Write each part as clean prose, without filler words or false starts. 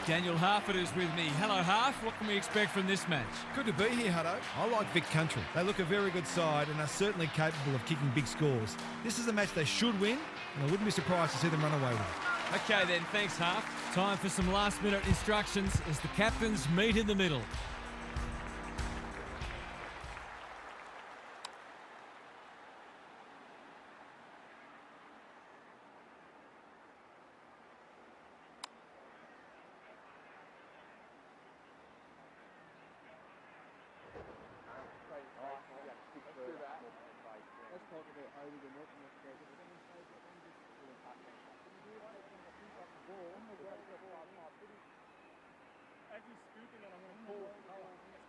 Daniel Harford is with me. Hello, Harf. What can we expect from this match? Good to be here, Hutto. I like Vic Country. They look a very good side and are certainly capable of kicking big scores. This is a match they should win, and I wouldn't be surprised to see them run away with it. Okay then, thanks, Harf. Time for some last-minute instructions as the captains meet in the middle. As he's scooping it, I'm going to pull as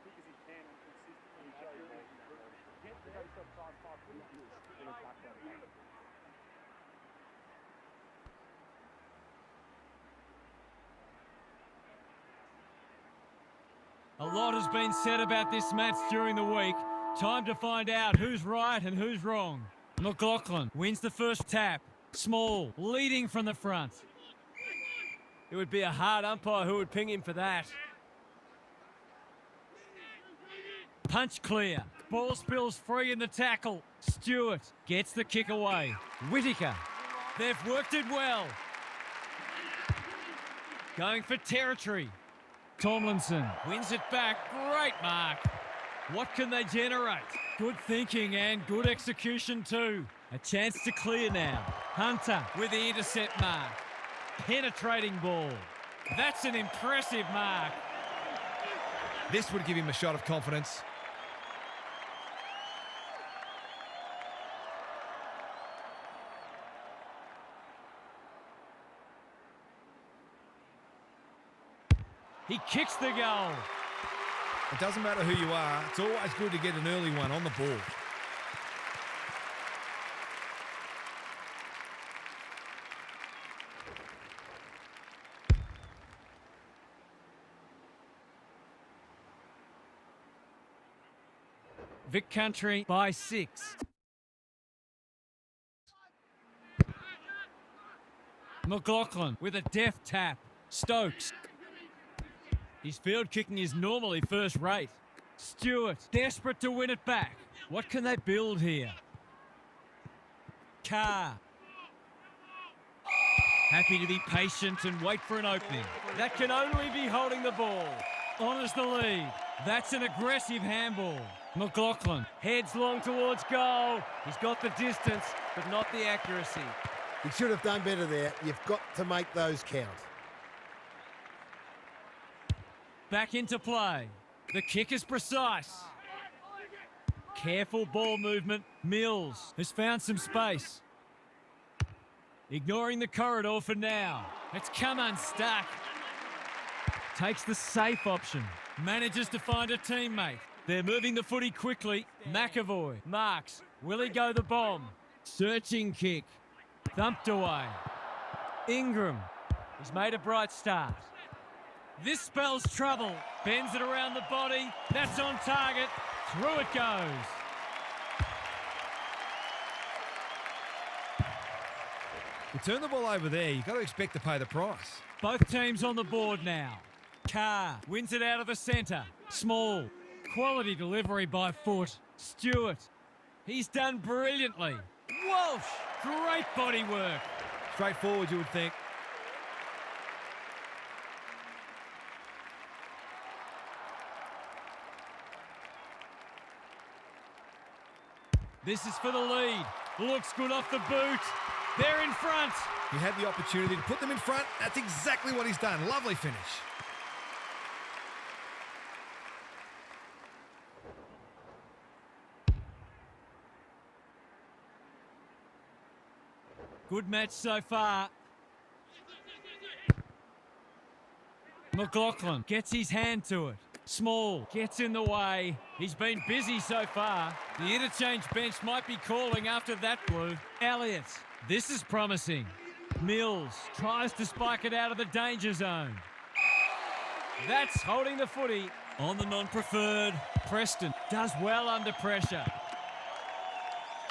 quick as he can and consistently get the A lot has been said about this match during the week. Time to find out who's right and who's wrong. McLaughlin wins the first tap. Small, leading from the front. It would be a hard umpire who would ping him for that. Punch clear. Ball spills free in the tackle. Stewart gets the kick away. Whittaker. They've worked it well. Going for territory. Tomlinson wins it back. Great mark. What can they generate? Good thinking and good execution too. A chance to clear now. Hunter with the intercept mark. Penetrating ball. That's an impressive mark. This would give him a shot of confidence. He kicks the goal. It doesn't matter who you are, it's always good to get an early one on the ball. Vic Country by 6. McLaughlin with a deft tap. Stokes. His field kicking is normally first rate. Stewart, desperate to win it back. What can they build here? Carr. Happy to be patient and wait for an opening. That can only be holding the ball. Honours the lead. That's an aggressive handball. McLaughlin heads long towards goal. He's got the distance, but not the accuracy. He should have done better there. You've got to make those count. Back into play. The kick is precise. Careful ball movement. Mills has found some space. Ignoring the corridor for now. It's come unstuck. Takes the safe option. Manages to find a teammate. They're moving the footy quickly. McAvoy marks. Will he go the bomb? Searching kick. Thumped away. Ingram. He's made a bright start. This spells trouble. Bends it around the body. That's on target. Through it goes. You turn the ball over there, you've got to expect to pay the price. Both teams on the board now. Carr wins it out of the centre. Small. Quality delivery by foot. Stewart. He's done brilliantly. Walsh. Great body work. Straightforward, you would think. This is for the lead. Looks good off the boot. They're in front. He had the opportunity to put them in front. That's exactly what he's done. Lovely finish. Good match so far. McLaughlin gets his hand to it. Small gets in the way. He's been busy so far. The interchange bench might be calling after that blue. Elliott, this is promising. Mills tries to spike it out of the danger zone. That's holding the footy on the non-preferred. Preston does well under pressure.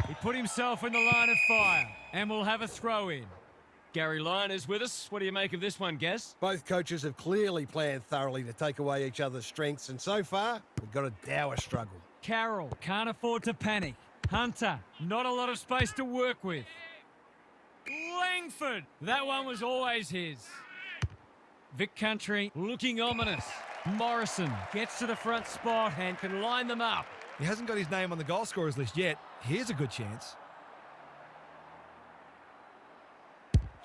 He put himself in the line of fire and will have a throw in. Gary Lyon is with us. What do you make of this one, Gaz? Both coaches have clearly planned thoroughly to take away each other's strengths, and so far, we've got a dour struggle. Carroll can't afford to panic. Hunter, not a lot of space to work with. Langford, that one was always his. Vic Country looking ominous. Morrison gets to the front spot and can line them up. He hasn't got his name on the goal scorers list yet. Here's a good chance.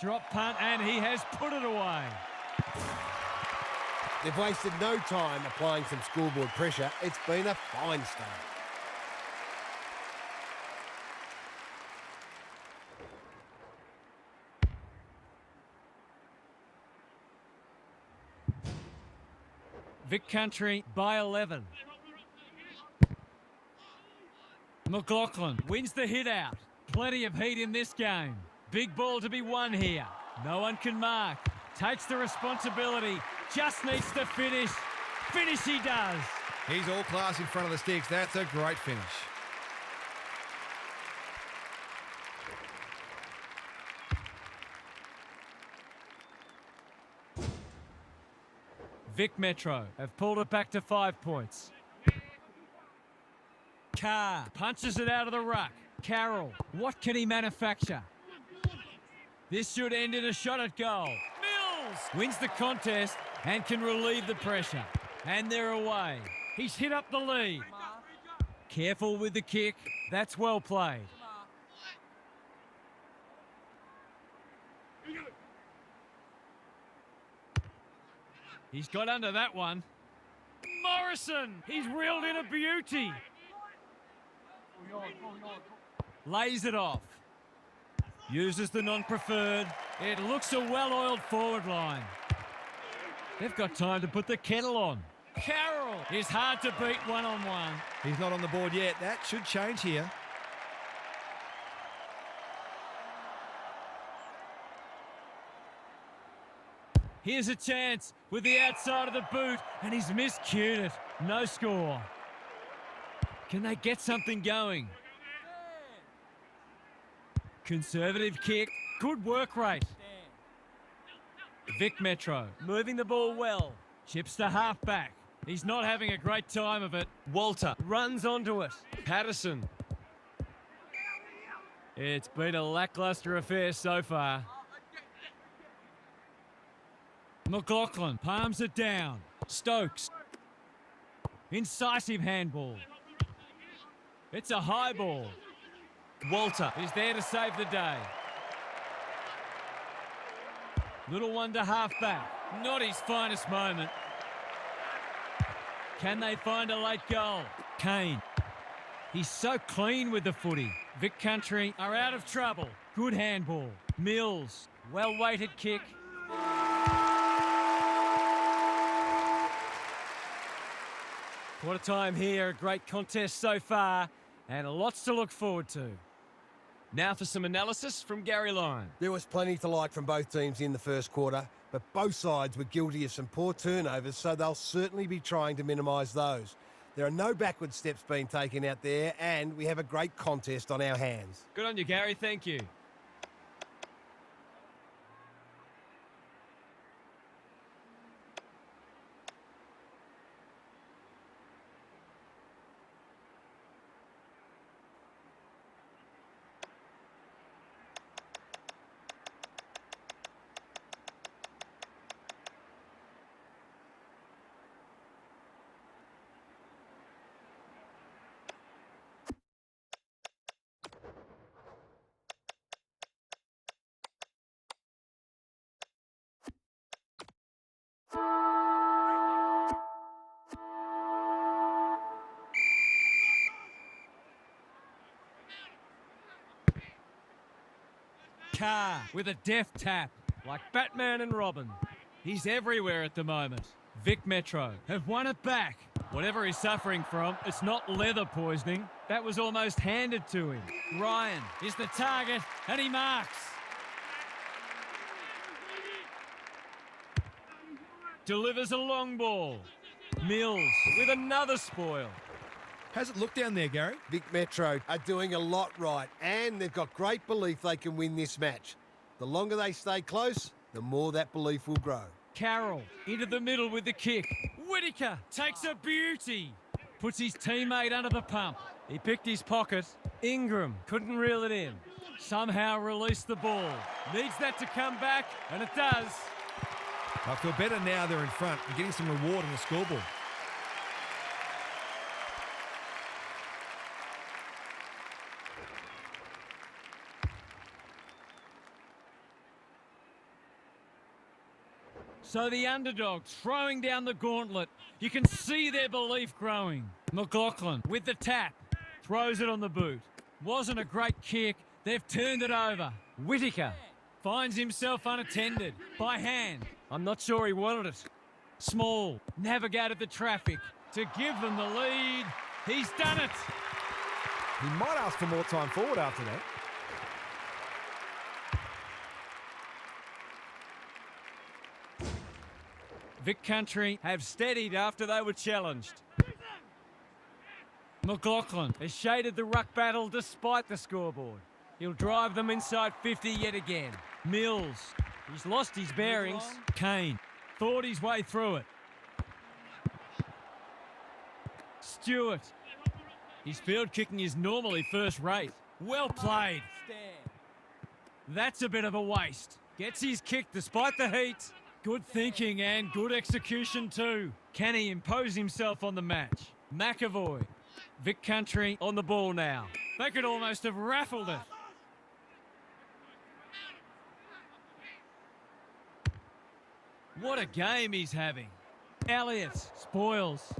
Drop punt and he has put it away. They've wasted no time applying some scoreboard pressure. It's been a fine start. Vic Country by 11. McLaughlin wins the hit out. Plenty of heat in this game. Big ball to be won here. No one can mark. Takes the responsibility. Just needs to finish. Finish he does. He's all class in front of the sticks. That's a great finish. Vic Metro have pulled it back to 5 points. Carr punches it out of the ruck. Carroll, what can he manufacture? This should end in a shot at goal. Mills wins the contest and can relieve the pressure. And they're away. He's hit up the lead. Careful with the kick. That's well played. He's got under that one. Morrison, he's reeled in a beauty. Lays it off. Uses the non-preferred. It looks a well-oiled forward line. They've got time to put the kettle on. Carroll is hard to beat one-on-one. He's not on the board yet. That should change here. Here's a chance with the outside of the boot, and he's miscued it. No score. Can they get something going? Conservative kick. Good work rate. Vic Metro moving the ball well. Chips to half-back. He's not having a great time of it. Walter runs onto it. Patterson. It's been a lacklustre affair so far. McLaughlin palms it down. Stokes. Incisive handball. It's a high ball. Walter is there to save the day. Little one to half-back. Not his finest moment. Can they find a late goal? Kane. He's so clean with the footy. Vic Country are out of trouble. Good handball. Mills. Well-weighted kick. What a time here. A great contest so far. And lots to look forward to. Now for some analysis from Gary Lyon. There was plenty to like from both teams in the first quarter, but both sides were guilty of some poor turnovers, so they'll certainly be trying to minimise those. There are no backward steps being taken out there, and we have a great contest on our hands. Good on you, Gary. Thank you. Carr with a deft tap, like Batman and Robin. He's everywhere at the moment. Vic Metro have won it back. Whatever he's suffering from, it's not leather poisoning. That was almost handed to him. Ryan is the target, and he marks. Delivers a long ball. Mills with another spoil. How's it look down there, Gary? Vic Metro are doing a lot right, and they've got great belief they can win this match. The longer they stay close, the more that belief will grow. Carroll into the middle with the kick. Whittaker takes a beauty. Puts his teammate under the pump. He picked his pocket. Ingram couldn't reel it in. Somehow released the ball. Needs that to come back, and it does. I feel better now they're in front and getting some reward on the scoreboard. So the underdog throwing down the gauntlet. You can see their belief growing. McLaughlin with the tap. Throws it on the boot. Wasn't a great kick. They've turned it over. Whittaker. Finds himself unattended. By hand. I'm not sure he wanted it. Small. Navigated the traffic to give them the lead. He's done it. He might ask for more time forward after that. Vic Country Have steadied after they were challenged. McLaughlin Has shaded the ruck battle despite the scoreboard. He'll drive them inside 50 yet again. Mills. He's lost his bearings. Kane thought his way through it. Stewart. His field kicking is normally first rate. Well played. That's a bit of a waste. Gets his kick despite the heat. Good thinking and good execution too. Can he impose himself on the match? McAvoy. Vic Country on the ball now. They could almost have raffled it. What a game he's having. Elliott spoils.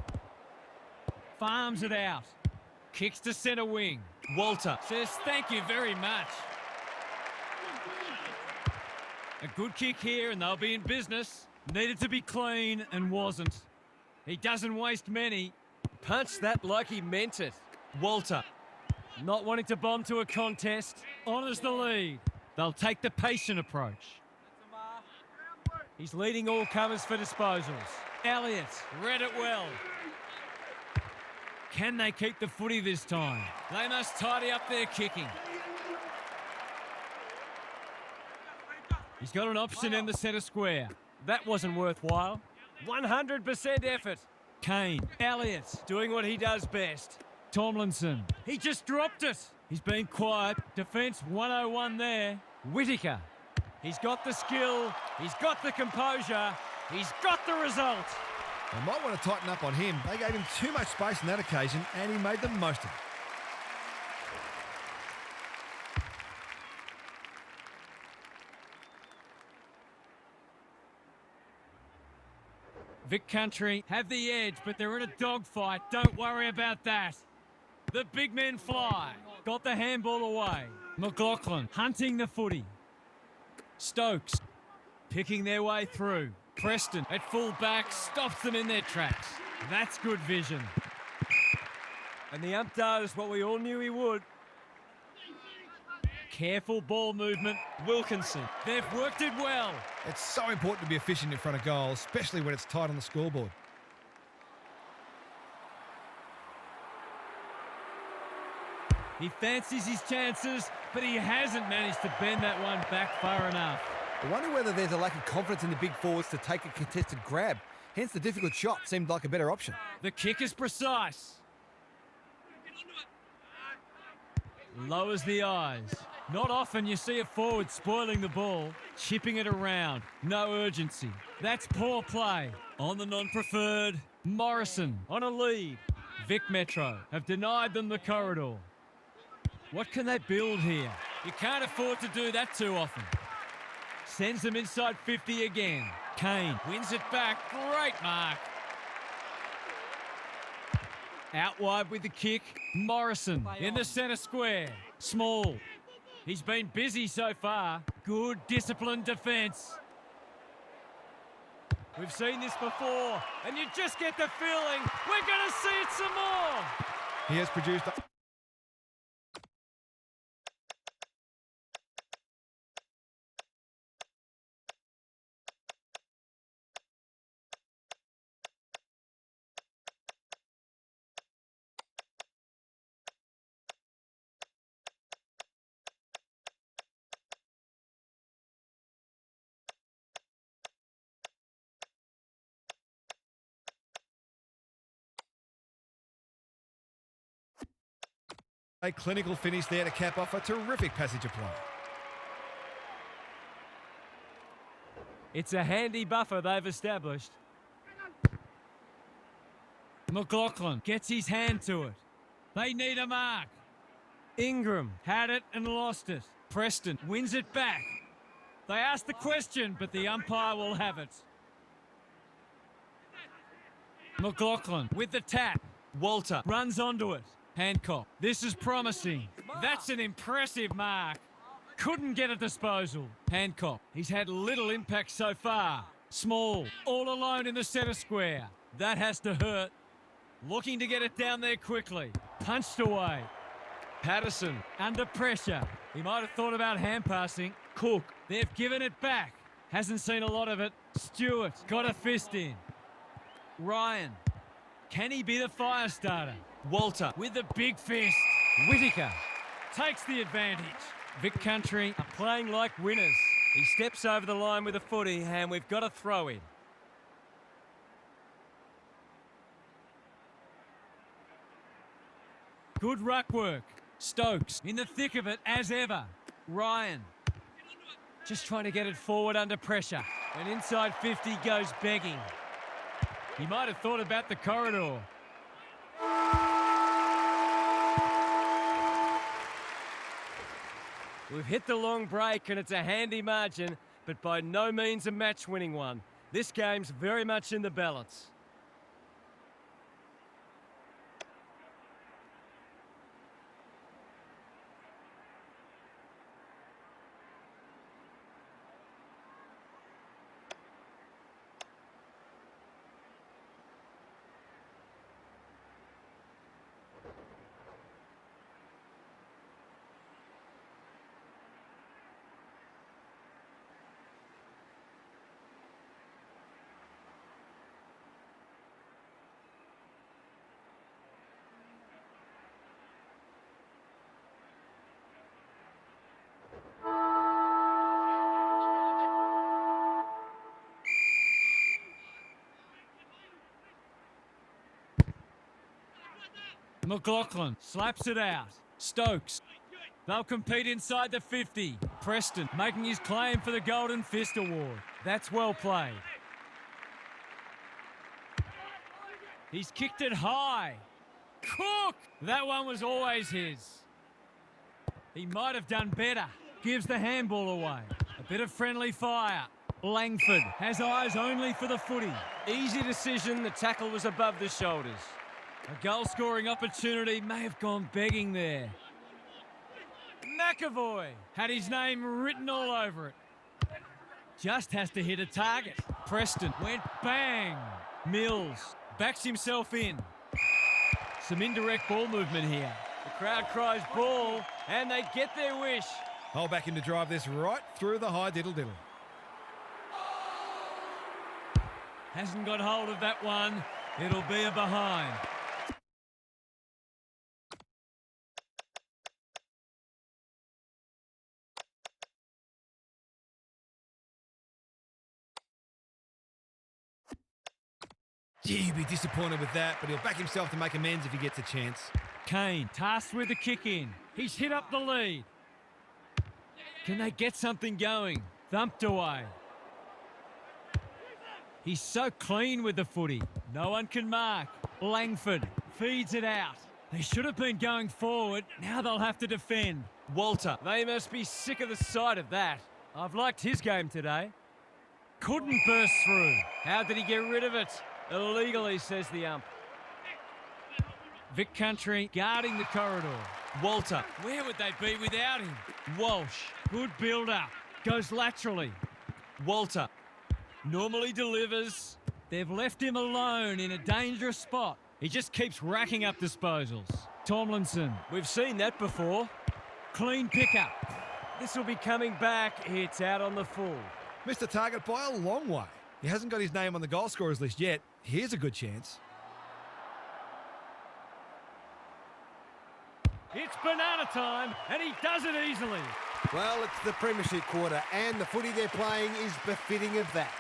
Farms it out. Kicks to centre wing. Walter says thank you very much. A good kick here and they'll be in business. Needed to be clean and wasn't. He doesn't waste many. Punched that like he meant it. Walter, not wanting to bomb to a contest, honours the lead. They'll take the patient approach. He's leading all comers for disposals. Elliott read it well. Can they keep the footy this time? They must tidy up their kicking. He's got an option in the centre square. That wasn't worthwhile. 100% effort. Kane, Elliott, Doing what he does best. Tomlinson. He just dropped it. He's been quiet. Defence 101 there. Whittaker. He's got the skill. He's got the composure. He's got the result. They might want to tighten up on him. They gave him too much space on that occasion, and he made the most of it. Vic Country have the edge, but they're in a dogfight. Don't worry about that. The big men fly. Got the handball away. McLaughlin hunting the footy. Stokes picking their way through. Preston at full back stops them in their tracks. That's good vision. And the ump does what we all knew he would. Careful ball movement. Wilkinson. They've worked it well. It's so important to be efficient in front of goal, especially when it's tight on the scoreboard. He fancies his chances, but he hasn't managed to bend that one back far enough. I wonder whether there's a lack of confidence in the big forwards to take a contested grab. Hence, the difficult shot seemed like a better option. The kick is precise. Lowers the eyes. Not often you see a forward spoiling the ball, chipping it around. No urgency. That's poor play. On the non-preferred, Morrison on a lead. Vic Metro have denied them the corridor. What can they build here? You can't afford to do that too often. Sends them inside 50 again. Kane wins it back. Great mark. Out wide with the kick. Morrison in the centre square. Small. He's been busy so far. Good disciplined defence. We've seen this before, and you just get the feeling we're going to see it some more. He has produced A clinical finish there to cap off a terrific passage of play. It's a handy buffer they've established. McLaughlin gets his hand to it. They need a mark. Ingram had it and lost it. Preston wins it back. They ask the question, but the umpire will have it. McLaughlin with the tap. Walter runs onto it. Hancock. This is promising. That's an impressive mark. Couldn't get a disposal. Hancock. He's had little impact so far. Small. All alone in the centre square. That has to hurt. Looking to get it down there quickly. Punched away. Patterson under pressure. He might have thought about hand passing. Cook. They've given it back. Hasn't seen a lot of it. Stewart got a fist in. Ryan. Can he be the fire starter? Walter with the big fist. Whittaker takes the advantage. Vic Country are playing like winners. He steps over the line with a footy and we've got a throw in. Good ruck work. Stokes in the thick of it as ever. Ryan just trying to get it forward under pressure. And inside 50 goes begging. He might have thought about the corridor. We've hit the long break and it's a handy margin, but by no means a match-winning one. This game's very much in the balance. McLaughlin slaps it out. Stokes. They'll compete inside the 50. Preston making his claim for the Golden Fist Award. That's well played. He's kicked it high. Cook! That one was always his. He might have done better. Gives the handball away. A bit of friendly fire. Langford has eyes only for the footy. Easy decision. The tackle was above the shoulders. A goal-scoring opportunity may have gone begging there. McAvoy had his name written all over it. Just has to hit a target. Preston went bang. Mills backs himself in. Some indirect ball movement here. The crowd cries ball, and they get their wish. I'll back him to drive this right through the high diddle-diddle. Hasn't got hold of that one. It'll be a behind. Gee, he'd be disappointed with that, but he'll back himself to make amends if he gets a chance. Kane tasked with the kick in. He's hit up the lead. Can they get something going? Thumped away. He's so clean with the footy. No one can mark. Langford feeds it out. They should have been going forward. Now they'll have to defend. Walter, they must be sick of the sight of that. I've liked his game today. Couldn't burst through. How did he get rid of it? Illegally, says the ump. Vic Country guarding the corridor. Walter, where would they be without him? Walsh, good build-up. Goes laterally. Walter, normally delivers. They've left him alone in a dangerous spot. He just keeps racking up disposals. Tomlinson, we've seen that before. Clean pickup. This will be coming back. It's out on the full. Missed the target by a long way. He hasn't got his name on the goal scorers list yet. Here's a good chance. It's banana time, and he does it easily. Well, it's the Premiership quarter, and the footy they're playing is befitting of that.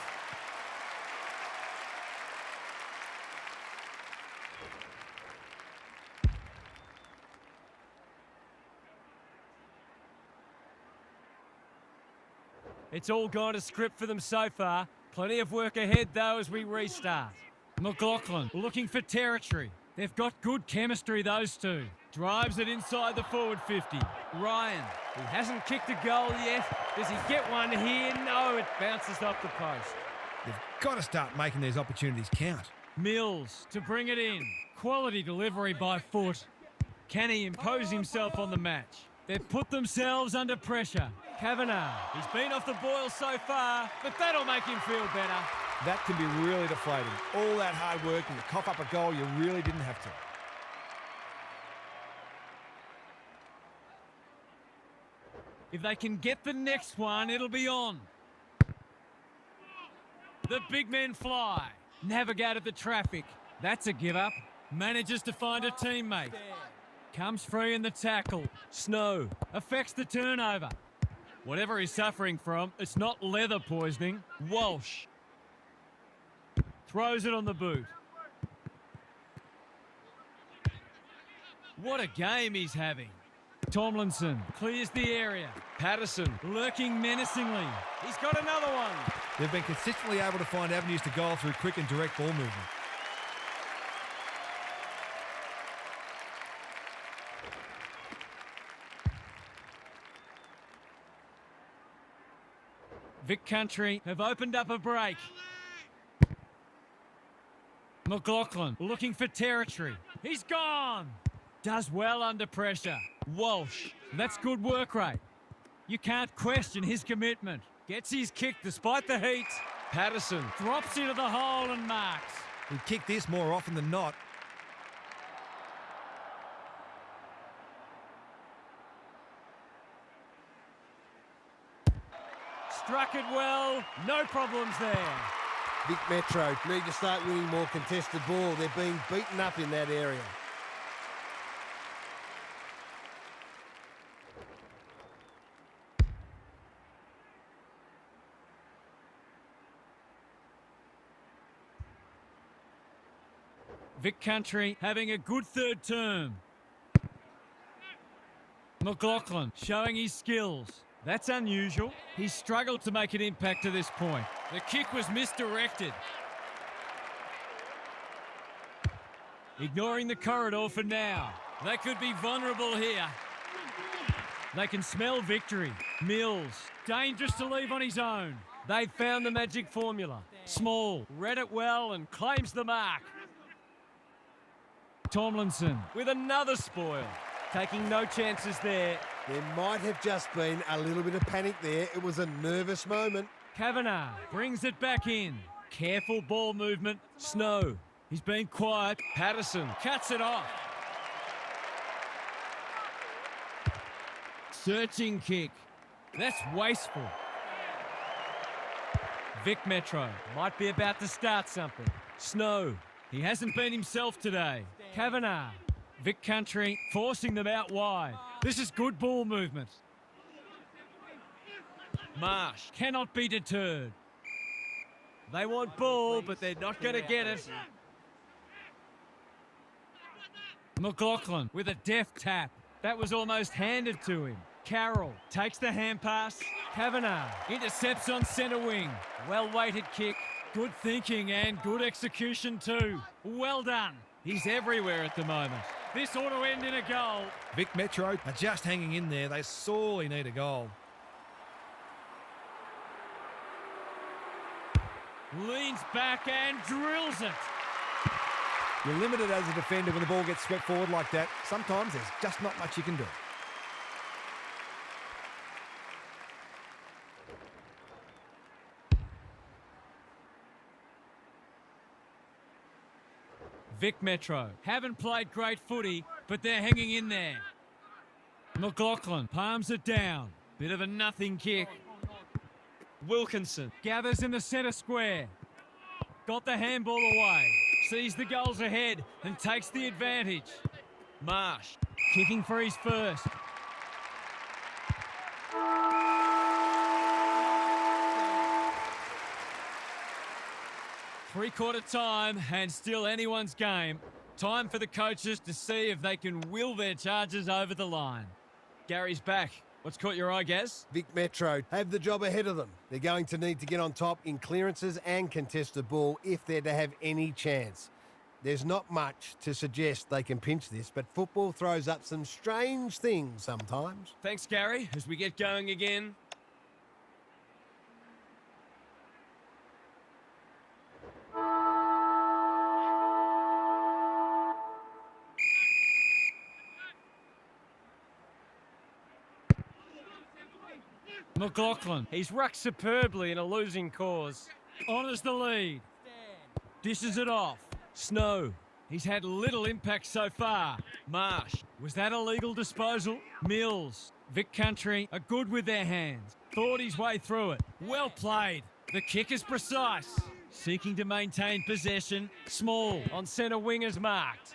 It's all gone to script for them so far. Plenty of work ahead, though, as we restart. McLaughlin looking for territory. They've got good chemistry, those two. Drives it inside the forward 50. Ryan, he hasn't kicked a goal yet. Does he get one here? No, it bounces off the post. They've got to start making these opportunities count. Mills to bring it in. Quality delivery by foot. Can he impose himself on the match? They've put themselves under pressure. Kavanagh, he's been off the boil so far, but that'll make him feel better. That can be really deflating. All that hard work and to cough up a goal you really didn't have to. If they can get the next one, it'll be on. The big men fly. Navigated the traffic. That's a give up. Manages to find a teammate. Comes free in the tackle. Snow affects the turnover. Whatever he's suffering from, it's not leather poisoning. Walsh throws it on the boot. What a game he's having. Tomlinson clears the area. Patterson lurking menacingly. He's got another one. They've been consistently able to find avenues to goal through quick and direct ball movement. Vic Country have opened up a break. McLaughlin looking for territory. He's gone. Does well under pressure. Walsh, that's good work rate. You can't question his commitment. Gets his kick despite the heat. Patterson drops into the hole and marks. He'd kick this more often than not. Struck it well. No problems there. Vic Metro need to start winning more contested ball. They're being beaten up in that area. Vic Country having a good third term. McLaughlin showing his skills. That's unusual. He's struggled to make an impact to this point. The kick was misdirected. Ignoring the corridor for now. They could be vulnerable here. They can smell victory. Mills, dangerous to leave on his own. They've found the magic formula. Small, read it well and claims the mark. Tomlinson With another spoil. Taking no chances there. There might have just been a little bit of panic there. It was a nervous moment. Kavanagh brings it back in. Careful ball movement. Snow. He's been quiet. Patterson cuts it off. Searching kick. That's wasteful. Vic Metro might be about to start something. Snow. He hasn't been himself today. Kavanagh. Vic Country forcing them out wide. This is good ball movement. Marsh cannot be deterred. They want ball, but they're not going to get it. McLaughlin with a deft tap. That was almost handed to him. Carroll takes the hand pass. Kavanagh intercepts on centre wing. Well-weighted kick. Good thinking and good execution too. Well done. He's everywhere at the moment. This ought to end in a goal. Vic Metro are just hanging in there. They sorely need a goal. Leans back and drills it. You're limited as a defender when the ball gets swept forward like that. Sometimes there's just not much you can do. Vic Metro haven't played great footy, but they're hanging in there. McLaughlin palms it down. Bit of a nothing kick. Wilkinson gathers in the centre square. Got the handball away. Sees the goals ahead and takes the advantage. Marsh kicking for his first. Three-quarter time and still anyone's game. Time for the coaches to see if they can will their charges over the line. Gary's back. What's caught your eye, Gaz? Vic Metro have the job ahead of them. They're going to need to get on top in clearances and contest the ball if they're to have any chance. There's not much to suggest they can pinch this, but football throws up some strange things sometimes. Thanks, Gary, as we get going again. McLaughlin He's rucked superbly in a losing cause. honours the lead. Dishes it off. Snow. He's had little impact so far. Marsh. Was that a legal disposal? Mills. Vic Country are good with their hands. Thought his way through it. Well played. The kick is precise. Seeking to maintain possession. Small. On centre wing is marked.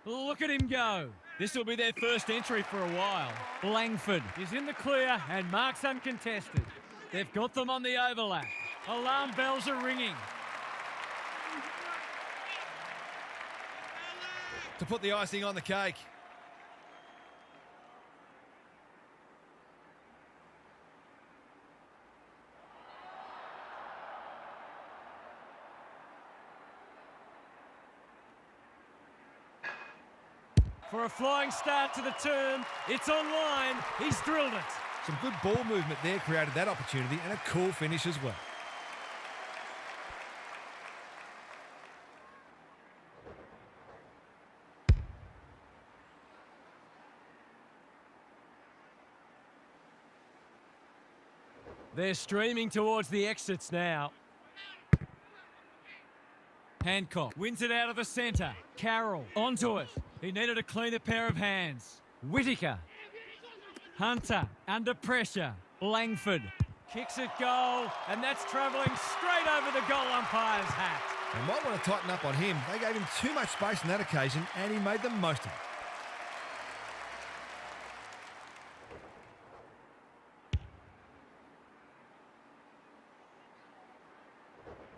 Look at him go. This will be their first entry for a while. Langford. He's in the clear and marks uncontested. They've got them on the overlap. Alarm bells are ringing. To put the icing on the cake. For a flying start to the term, it's online. He's drilled it. Some good ball movement there created that opportunity, and a cool finish as well. They're streaming towards the exits now. Hancock wins it out of the centre. Carroll onto it. He needed a cleaner pair of hands. Whittaker. Hunter under pressure. Langford Kicks it goal, and that's travelling straight over the goal umpire's hat. They might want to tighten up on him. They gave him too much space on that occasion, and he made the most of it.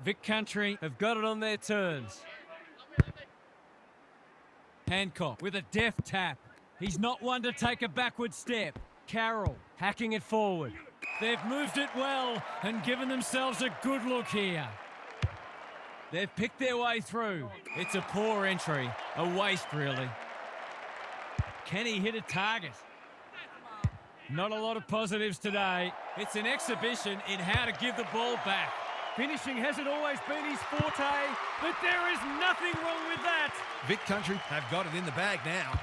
Vic Country Have got it on their terms. Hancock with a deft tap. He's not one to take a backward step. Carroll Hacking it forward. They've moved it well and given themselves a good look here. They've picked their way through. It's a poor entry. A waste, really. Can he hit a target? Not a lot of positives today. It's an exhibition in how to give the ball back. Finishing hasn't always been his forte, but there is nothing wrong with that. Vic Country have got it in the bag now.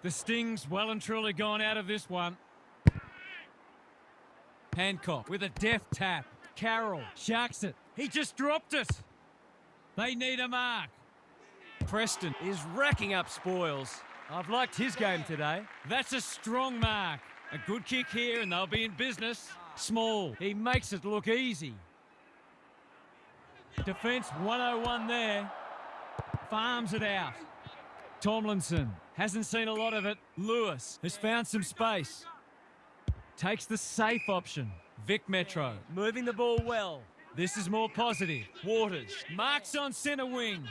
The sting's well and truly gone out of this one. Hancock with a deft tap. Carroll sharks it. He just dropped it. They need a mark. Preston Is racking up spoils. I've liked his game today. That's a strong mark. A good kick here and they'll be in business. Small. He makes it look easy. Defence 101 there. Farms it out. Tomlinson hasn't seen a lot of it. Lewis has found some space. Takes the safe option. Vic Metro. Moving the ball well. This is more positive. Waters. Marks on centre wing.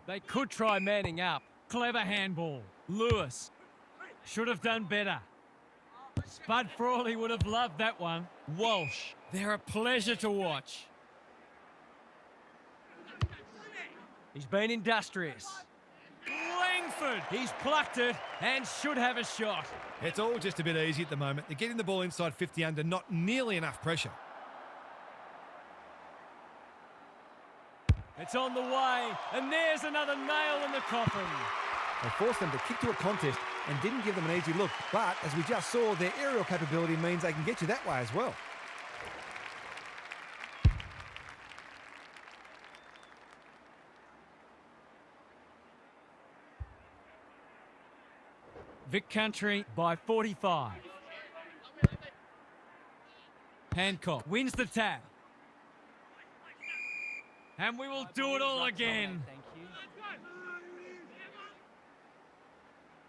They could try manning up. Clever handball. Lewis. Should have done better. Spud Frawley would have loved that one. Walsh. They're a pleasure to watch. He's been industrious. Langford. He's plucked it and should have a shot. It's all just a bit easy at the moment. They're getting the ball inside 50 under not nearly enough pressure. It's on the way, and there's another nail in the coffin. They forced them to kick to a contest and didn't give them an easy look. But, as we just saw, their aerial capability means they can get you that way as well. Vic Country by 45. Hancock wins the tap. And we will do it all again.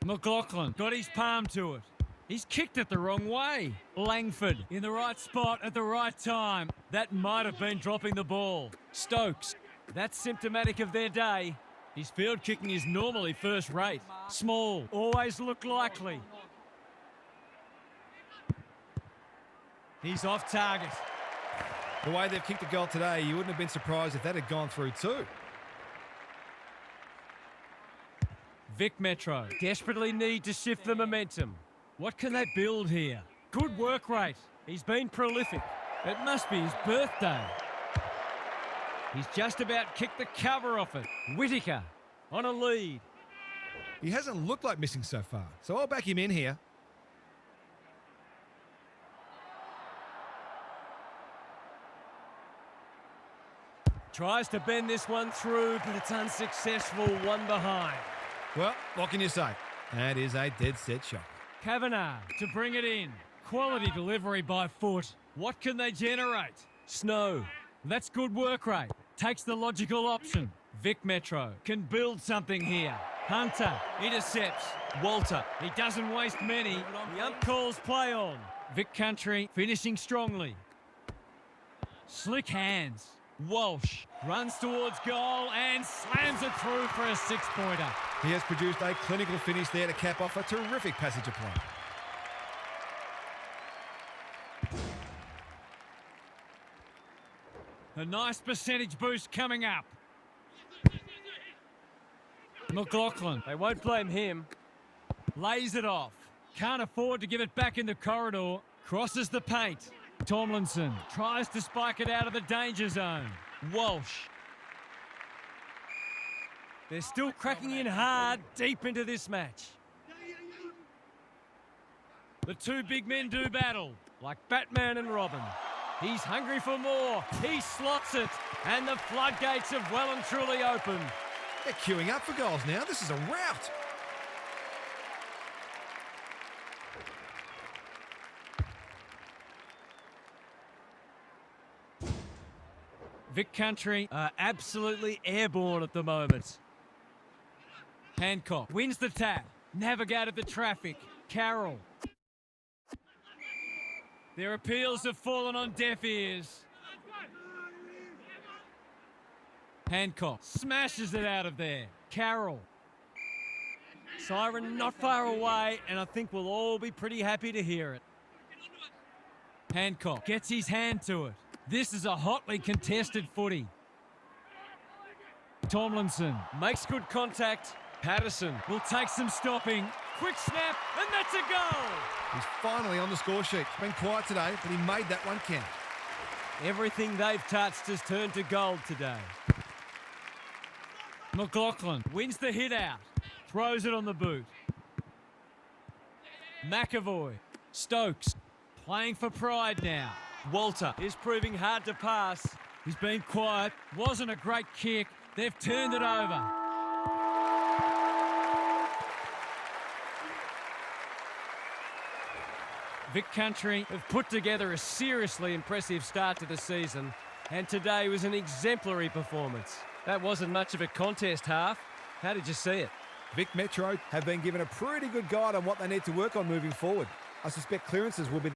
McLaughlin got his palm to it. He's kicked it the wrong way. Langford in the right spot at the right time. That might have been dropping the ball. Stokes. That's symptomatic of their day. His field kicking is normally first rate. Small, always look likely. He's off target. The way they've kicked the goal today, you wouldn't have been surprised if that had gone through too. Vic Metro. Desperately need to shift the momentum. What can they build here? Good work rate. He's been prolific. It must be his birthday. He's just about kicked the cover off it. Whittaker on a lead. He hasn't looked like missing so far, so I'll back him in here. Tries to bend this one through, but it's unsuccessful, one behind. Well, what can you say? That is a dead set shot. Kavanagh to bring it in. Quality delivery by foot. What can they generate? Snow. That's good work rate. Takes the logical option. Vic Metro can build something here. Hunter intercepts. Walter, he doesn't waste many. The ump calls play on. Vic Country finishing strongly. Slick hands. Walsh runs towards goal and slams it through for a six-pointer. He has produced a clinical finish there to cap off a terrific passage of play. A nice percentage boost coming up. McLaughlin They won't blame him. lays it off. Can't afford to give it back in the corridor. Crosses the paint. Tomlinson tries to spike it out of the danger zone. Walsh. They're still cracking in hard deep into this match. The two big men do battle. Like Batman and Robin. He's hungry for more. He slots it. And the floodgates have well and truly opened. They're queuing up for goals now. This is a rout. Vic Country are absolutely airborne at the moment. Hancock wins the tap. Navigated the traffic. Carroll. Their appeals have fallen on deaf ears. Hancock smashes it out of there. Carroll. Siren not far away, and I think we'll all be pretty happy to hear it. Hancock gets his hand to it. This is a hotly contested footy. Tomlinson makes good contact. Patterson will take some stopping. Quick snap, and that's a goal! He's finally on the score sheet. It's been quiet today, but he made that one count. Everything they've touched has turned to gold today. McLaughlin wins the hit out. Throws it on the boot. McAvoy. Stokes playing for pride now. Walter Is proving hard to pass. He's been quiet. Wasn't a great kick. They've turned it over. Vic Country Have put together a seriously impressive start to the season, and today was an exemplary performance. That wasn't much of a contest half. How did you see it? Vic Metro have been given a pretty good guide on what they need to work on moving forward. I suspect clearances will be